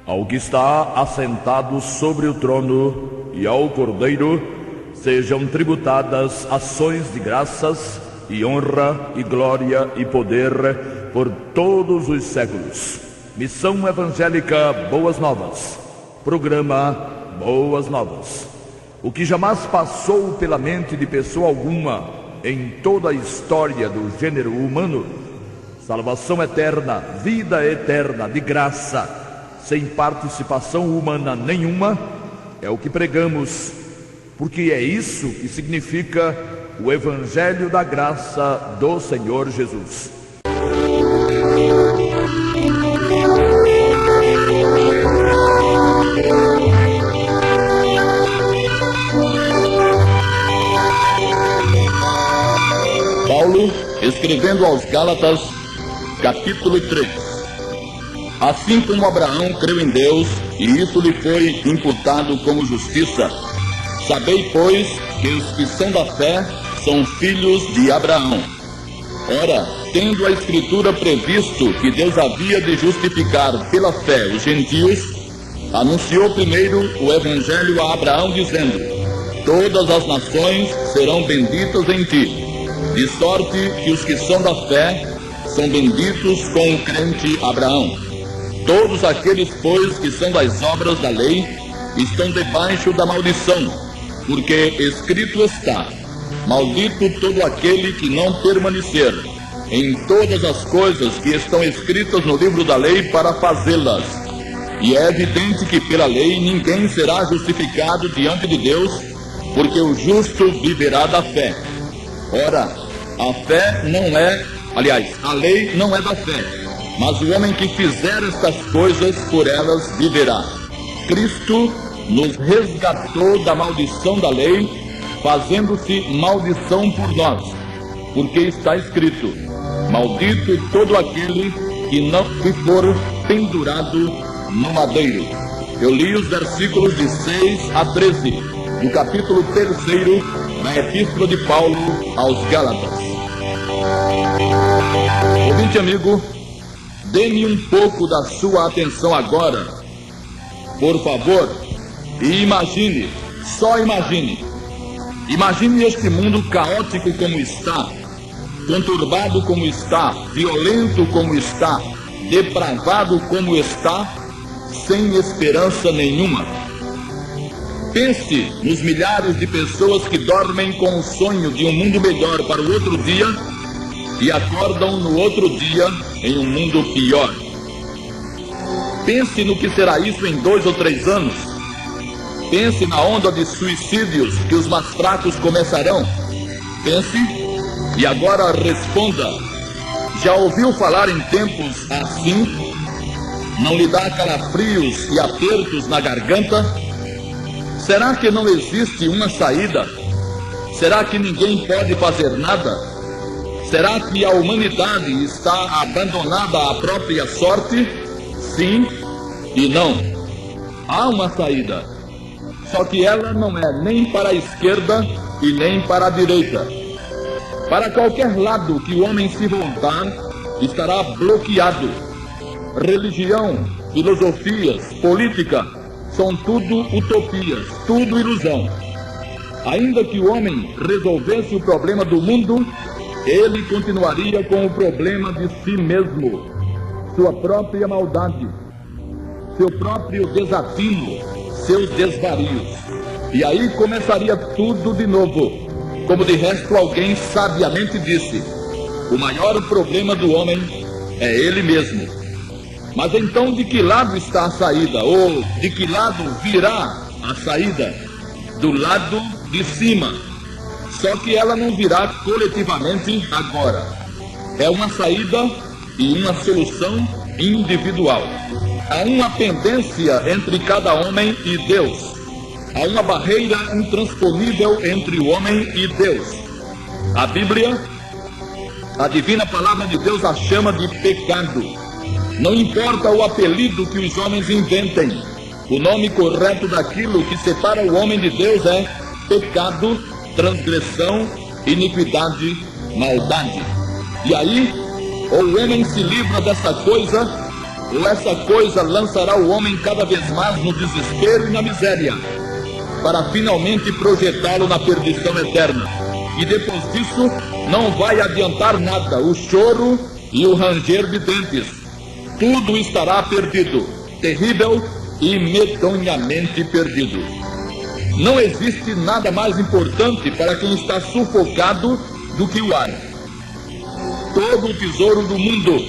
ao que está assentado sobre o trono e ao Cordeiro sejam tributadas ações de graças e honra e glória e poder por todos os séculos. Missão Evangélica Boas Novas. Programa Boas Novas. O que jamais passou pela mente de pessoa alguma em toda a história do gênero humano, salvação eterna, vida eterna de graça, sem participação humana nenhuma, é o que pregamos, porque é isso que significa o Evangelho da Graça do Senhor Jesus. Paulo, escrevendo aos Gálatas, capítulo 3. Assim como Abraão creu em Deus, e isso lhe foi imputado como justiça, sabei, pois, que os que são da fé são filhos de Abraão. Ora, tendo a Escritura previsto que Deus havia de justificar pela fé os gentios, anunciou primeiro o Evangelho a Abraão, dizendo: todas as nações serão benditas em ti, de sorte que os que são da fé são benditos com o crente Abraão. Todos aqueles, pois, que são das obras da lei, estão debaixo da maldição, porque escrito está: maldito todo aquele que não permanecer em todas as coisas que estão escritas no livro da lei para fazê-las. E é evidente que pela lei ninguém será justificado diante de Deus, porque o justo viverá da fé. Ora, a fé não é, a lei não é da fé, mas o homem que fizer estas coisas, por elas viverá. Cristo nos resgatou da maldição da lei, fazendo-se maldição por nós, porque está escrito: maldito todo aquele que não for pendurado no madeiro. Eu li os versículos de 6 a 13, do capítulo 3 da Epístola de Paulo aos Gálatas. Ouvinte amigo, dê-me um pouco da sua atenção agora, por favor, e imagine, só imagine. Imagine este mundo caótico como está, conturbado como está, violento como está, depravado como está, sem esperança nenhuma. Pense nos milhares de pessoas que dormem com o sonho de um mundo melhor para o outro dia e acordam no outro dia em um mundo pior. Pense no que será isso em 2 ou 3 anos. Pense na onda de suicídios que os mais fracos começarão. Pense e agora responda: já ouviu falar em tempos assim? Não lhe dá calafrios e apertos na garganta? Será que não existe uma saída? Será que ninguém pode fazer nada? Será que a humanidade está abandonada à própria sorte? Sim e não. Há uma saída, só que ela não é nem para a esquerda e nem para a direita. Para qualquer lado que o homem se voltar, estará bloqueado. Religião, filosofias, política, são tudo utopias, tudo ilusão. Ainda que o homem resolvesse o problema do mundo, ele continuaria com o problema de si mesmo, sua própria maldade, seu próprio desatino, seus desvarios. E aí começaria tudo de novo. Como de resto alguém sabiamente disse: o maior problema do homem é ele mesmo. Mas então de que lado está a saída? Ou de que lado virá a saída? Do lado de cima. Só que ela não virá coletivamente agora. É uma saída e uma solução individual. Há uma pendência entre cada homem e Deus. Há uma barreira intransponível entre o homem e Deus. A Bíblia, a divina palavra de Deus, a chama de pecado. Não importa o apelido que os homens inventem, o nome correto daquilo que separa o homem de Deus é pecado, transgressão, iniquidade, maldade. E aí, ou o homem se livra dessa coisa, Ou essa coisa lançará o homem cada vez mais no desespero e na miséria, para finalmente projetá-lo na perdição eterna. E depois disso, não vai adiantar nada o choro e o ranger de dentes. Tudo estará perdido, terrível e medonhamente perdido. Não existe nada mais importante para quem está sufocado do que o ar. Todo o tesouro do mundo,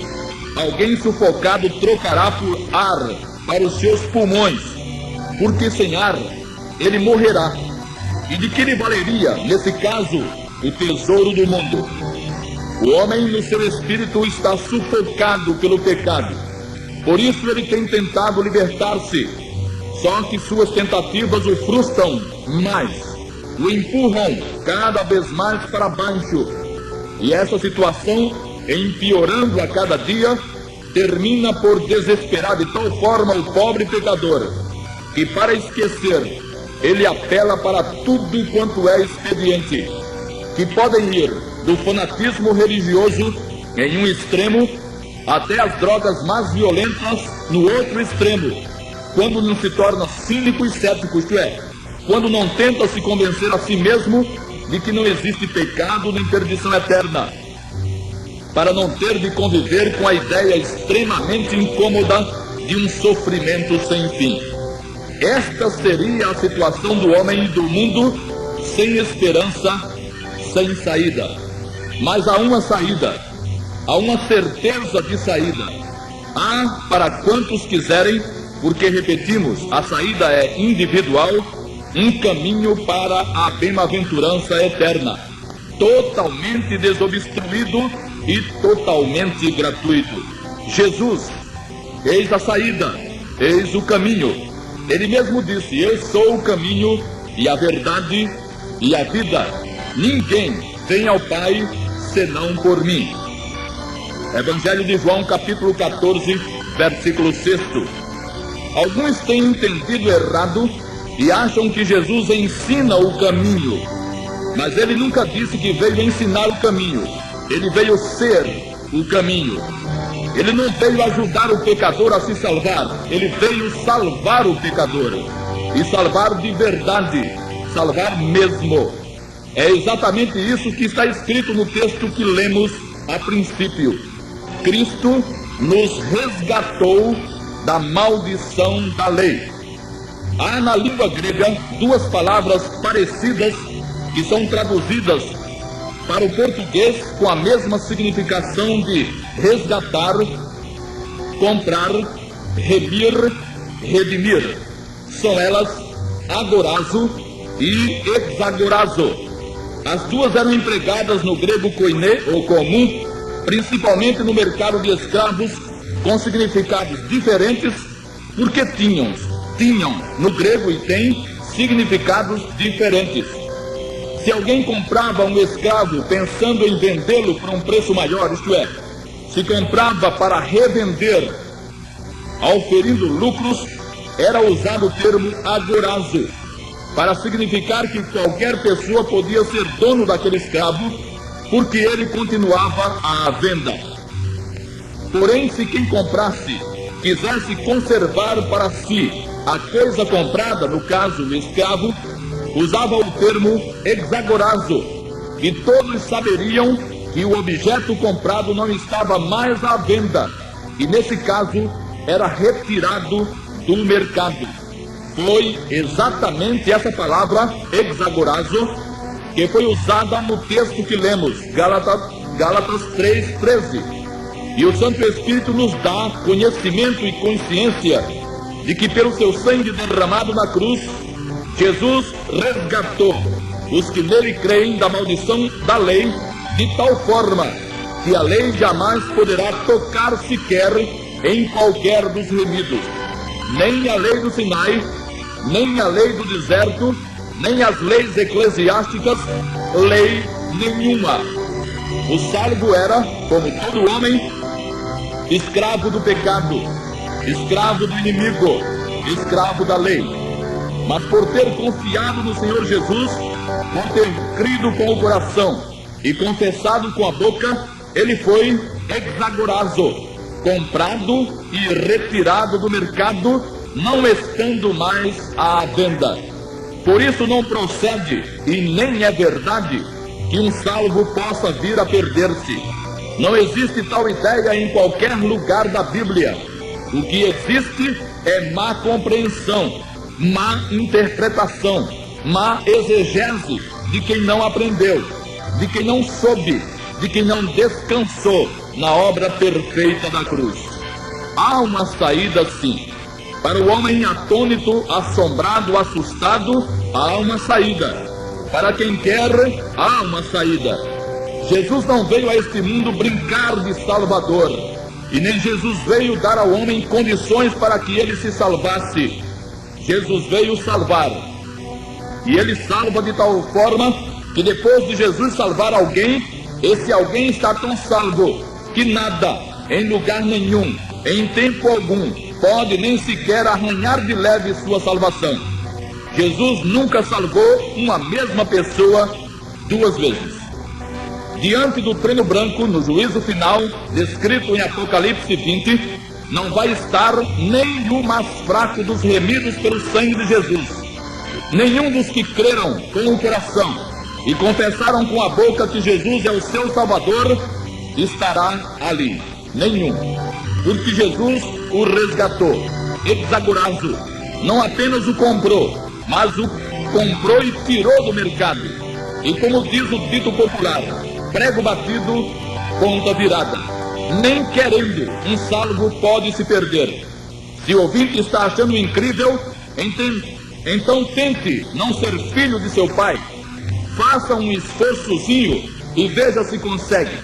alguém sufocado trocará por ar para os seus pulmões, porque sem ar ele morrerá. E de que lhe valeria, nesse caso, o tesouro do mundo? O homem no seu espírito está sufocado pelo pecado. Por isso ele tem tentado libertar-se. Só que suas tentativas o frustram mais, o empurram cada vez mais para baixo. E essa situação, empeorando a cada dia, termina por desesperar de tal forma o pobre pecador, que para esquecer, ele apela para tudo quanto é expediente, que podem ir do fanatismo religioso em um extremo até as drogas mais violentas no outro extremo, quando não se torna cínico e cético, isto é, quando não tenta se convencer a si mesmo de que não existe pecado nem perdição eterna, para não ter de conviver com a ideia extremamente incômoda de um sofrimento sem fim. Esta seria a situação do homem e do mundo, sem esperança, sem saída. Mas há uma saída, há uma certeza de saída. Há para quantos quiserem, porque repetimos, a saída é individual, um caminho para a bem-aventurança eterna, totalmente desobstruído e totalmente gratuito. Jesus, eis a saída, eis o caminho. Ele mesmo disse: eu sou o caminho e a verdade e a vida. Ninguém vem ao Pai senão por mim. Evangelho de João, capítulo 14, versículo 6. Alguns têm entendido errado e acham que Jesus ensina o caminho. Mas ele nunca disse que veio ensinar o caminho. Ele veio ser o caminho. Ele não veio ajudar o pecador a se salvar. Ele veio salvar o pecador. E salvar de verdade. Salvar mesmo. É exatamente isso que está escrito no texto que lemos a princípio. Cristo nos resgatou da maldição da lei. Há na língua grega duas palavras parecidas que são traduzidas para o português com a mesma significação de resgatar, comprar, remir, redimir. São elas agorazo e exagorazo. As duas eram empregadas no grego koiné, ou comum, principalmente no mercado de escravos, com significados diferentes, porque tinham no grego e têm significados diferentes. Se alguém comprava um escravo pensando em vendê-lo por um preço maior, isto é, se comprava para revender, auferindo lucros, era usado o termo agorazo, para significar que qualquer pessoa podia ser dono daquele escravo, porque ele continuava à venda. Porém, se quem comprasse quisesse conservar para si a coisa comprada, no caso o escravo, usava o termo exagorazo, e todos saberiam que o objeto comprado não estava mais à venda, e nesse caso era retirado do mercado. Foi exatamente essa palavra, exagorazo, que foi usada no texto que lemos, Gálatas 3:13. E o Santo Espírito nos dá conhecimento e consciência de que pelo seu sangue derramado na cruz, Jesus resgatou os que nele creem da maldição da lei, de tal forma que a lei jamais poderá tocar sequer em qualquer dos remidos. Nem a lei do Sinai, nem a lei do deserto, nem as leis eclesiásticas, lei nenhuma. O salvo era, como todo homem, escravo do pecado, escravo do inimigo, escravo da lei. Mas por ter confiado no Senhor Jesus, por ter crido com o coração e confessado com a boca, ele foi exagorazo, comprado e retirado do mercado, não estando mais à venda. Por isso não procede e nem é verdade que um salvo possa vir a perder-se. Não existe tal ideia em qualquer lugar da Bíblia. O que existe é má compreensão, má interpretação, má exegese de quem não aprendeu, de quem não soube, de quem não descansou na obra perfeita da cruz. Há uma saída, sim. Para o homem atônito, assombrado, assustado, há uma saída. Para quem quer, há uma saída. Jesus não veio a este mundo brincar de Salvador, e nem Jesus veio dar ao homem condições para que ele se salvasse. Jesus veio salvar. E ele salva de tal forma que depois de Jesus salvar alguém, esse alguém está tão salvo que nada, em lugar nenhum, em tempo algum, pode nem sequer arranhar de leve sua salvação. Jesus nunca salvou uma mesma pessoa duas vezes. Diante do trono branco, no juízo final, descrito em Apocalipse 20, não vai estar nenhum mais fraco dos remidos pelo sangue de Jesus. Nenhum dos que creram com o coração e confessaram com a boca que Jesus é o seu Salvador estará ali. Nenhum. Porque Jesus o resgatou. Exagorazo. Não apenas o comprou, mas o comprou e tirou do mercado. E como diz o dito popular, prego batido, conta virada. Nem querendo, um salvo pode se perder. Se o ouvinte está achando incrível, então tente não ser filho de seu pai. Faça um esforçozinho e veja se consegue.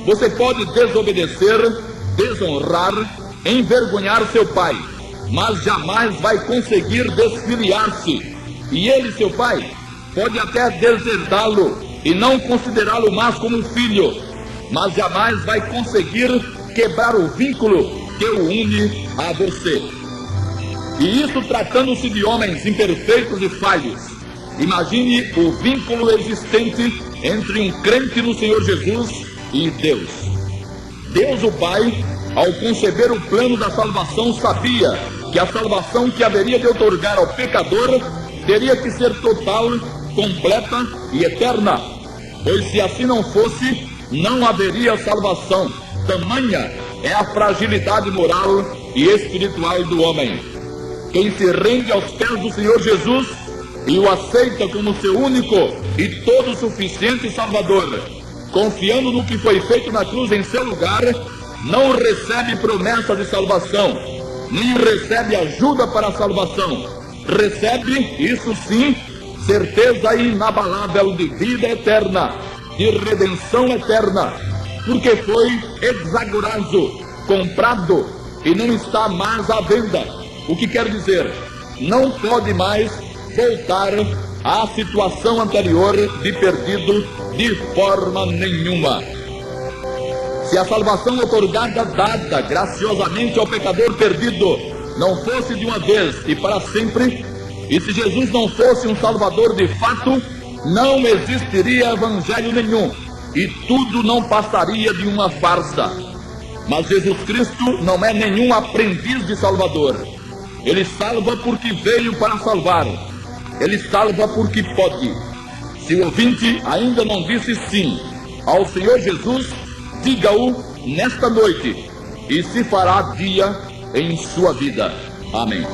Você pode desobedecer, desonrar, envergonhar seu pai, mas jamais vai conseguir desfiliar-se. E ele, seu pai, pode até deserdá-lo e não considerá-lo mais como filho, mas jamais vai conseguir quebrar o vínculo que o une a você. E isso tratando-se de homens imperfeitos e falhos. Imagine o vínculo existente entre um crente no Senhor Jesus e Deus. Deus o Pai, ao conceber o plano da salvação, sabia que a salvação que haveria de outorgar ao pecador teria que ser total, completa e eterna, pois se assim não fosse, não haveria salvação. Tamanha é a fragilidade moral e espiritual do homem. Quem se rende aos pés do Senhor Jesus e o aceita como seu único e todo suficiente Salvador, confiando no que foi feito na cruz em seu lugar, não recebe promessa de salvação, nem recebe ajuda para a salvação. Recebe, isso sim, certeza inabalável de vida eterna, de redenção eterna, porque foi exagorazo, comprado e não está mais à venda. O que quer dizer, não pode mais voltar à situação anterior de perdido de forma nenhuma. Se a salvação outorgada, dada graciosamente ao pecador perdido, não fosse de uma vez e para sempre, e se Jesus não fosse um Salvador de fato, não existiria evangelho nenhum, e tudo não passaria de uma farsa. Mas Jesus Cristo não é nenhum aprendiz de Salvador. Ele salva porque veio para salvar. Ele salva porque pode. Se o ouvinte ainda não disse sim ao Senhor Jesus, diga-o nesta noite, e se fará dia em sua vida. Amém.